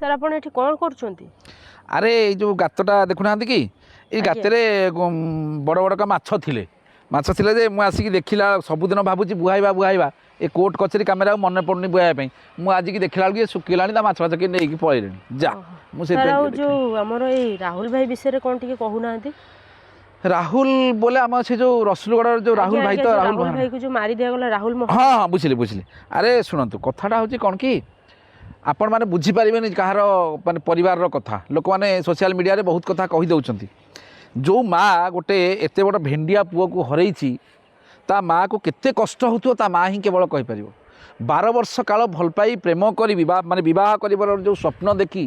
Sir आपण एठी कोन करछंती? अरे ये जो गातटा देखुना कि ये गातरे बड़ बड़ का माछ थिले माछ थिले जे मु आसिक देखिला सबुदिन भाबुची बुहाइबा बुहाइबा ए कोर्ट कचेरी कैमेरा मन पड़नी बुहाइबा मु आज की देखिला कि सुखिलानी ता माछ माछ के नेकी पळेलेनी जा मु से सर जो हमर ए राहुल भाई विषय कोन टिके कहू नांती? राहुल बोले आम से जो रसुलगढ़ जो राहुल भाई तो राहुल भाई को जो मारी दिया गला राहुल हाँ हाँ बुझिली बुझिली अरे शुणु कथाटा हूँ कौन कि आपण मैंने बुझीपारे कହାର माने परिवार कथा लोक मैंने सोशल मीडिया रे बहुत कथा कही दौरान जो माँ गोटे एत बड़ भेंडिया पुओ को हरई ता माँ को केते कष्ट हो ता माँ ही केवल कहीपर 12 वर्ष काल भल पाई प्रेम कर माने बह कर जो स्वप्न देखी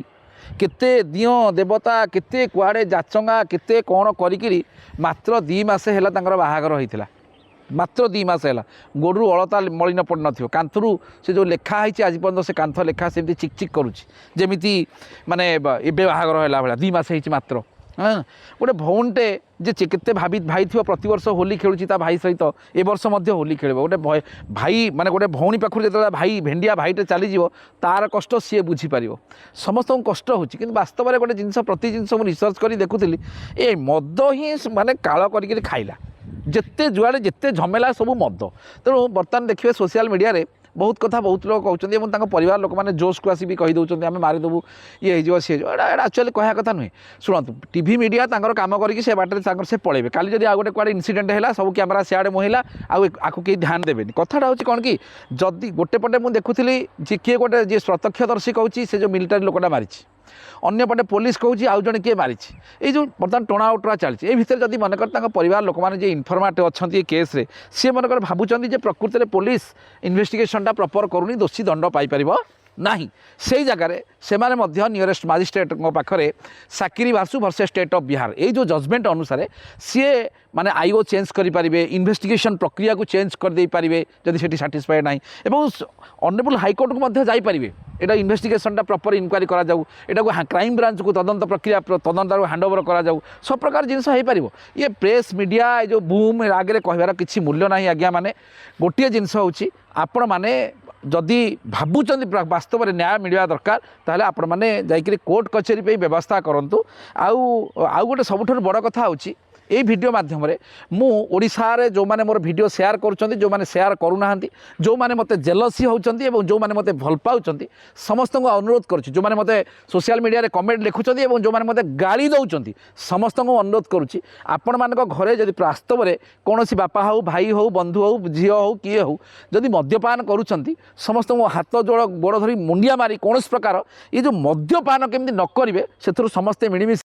केते दियो देवता केते कुआड़े जाचंगा केते कौन करी मात्र 2 मास है बाहागर होता मात्र 2 मास है गोड़ू अलता मलिन पड़ न कांथरू से जो लेखाई आज पर्यटन से कांथ लेखा से चिक चिक करुँची माने एबे बाहागर है भाया 2 मास मात्र हाँ गोटे भौणटे जे केते भाई भाई थी प्रति वर्ष होली खेलुची ता भाई सहित ए वर्ष मध्य होली खेल गोटे भाई माने गोटे भौणी पाखु जो भाई भेंडिया भाईटे चलीज तार कष्ट सी बुझीपार समस्त कष्ट होची वास्तव में गोटे जिनस प्रति जिनस रिसर्च कर देखुली ए मद ही माने काल कर खाइला जिते जुआड़े जिते झमेला सब मद तेणु बर्तमान देखिए सोशल मीडिया रे बहुत कथा बहुत लोग कहते परिवार लोक मैंने जोश को आसी कहीदे आम मारिदेबू ये हो सी एक्चुअली कहया कथा नुहे शुणु टीवी मीडिया काम करके से बाटर से पड़े काली जब आ गए कड़े इनसीडेंट है सब कैमेरा सियाड़े मुहिला आपको कहीं ध्यान देवेनि कथाटा हूँ कौन कि जदि गोटे पटे मुझे देखुली जी किए गोटे जी प्रत्यक्षदर्शी कहूँ से जो मिलिटारी लोकटा मारी अंपटे पुलिस कहूँ आउ जड़े किए मारी ये जो बर्तमान टोणा उटरा चलती ये भितर जब मनकर परिवार लोक मैंने इनफर्माट अच्छा ये केस्रे सी मनकर भावुं प्रकृति में पुलिस इन्वेस्टिगेशनटा प्रपर करूनी दोषी दंड पाइपर नहीं से जगार से नियरेस्ट मजिस्ट्रेट पाखे साकिरी भासु वर्सेस स्टेट ऑफ बिहार ये जो जजमेंट अनुसार सी माने आईओ चेंज करें इन्वेस्टिगेशन प्रक्रिया को चेंज कर दे पारे जदि से साटिस्फाइड ना ऑनरेबल हाईकोर्ट को जापरें यहाँ इन्वेस्टिगेशनटा प्रपर इनक्वारी करा जाऊ एटा क्राइम ब्रांच को तदंत प्रक्रिया तदंत हैंडओवर करा जाऊ सब प्रकार जिनस हो पार ये प्रेस मीडिया ये जो बूम आगे कहबार किसी मूल्य ना आज्ञा माने गोटे जिनस हूँ आपण मैंने जदि भावुं वास्तव में न्याय मिलवा दरकार ताहले आपण मैंने जाइए कोर्ट कचेरी पे व्यवस्था करूँ आउ गोटे सबुठ बड़ कथा हूँ ये वीडियो माध्यम मु ओडिशा रे जो माने मोर वीडियो शेयर करुँच जो माने शेयर करूना जो माने मते जेलसी होउचंती एवं जो माने मते भल पाउचंती समस्त को अनुरोध करुच्ची जो माने मते सोशल मीडिया रे कमेंट लिखुचंती एवं जो माने मते गाली दउचंती समस्त को अनुरोध करुच्ची आपण मानक घरे जदि वास्तव में कौनसी बापा हो भाई हो बंधु हो झील हो किए हो जदि मद्यपान करुचंती समस्त को हाथ जोड़ गोड़ धरी मुंडिया मारी कौन प्रकार ये जो मद्यपान केमती न करेंगे से समस्ते मिलमिश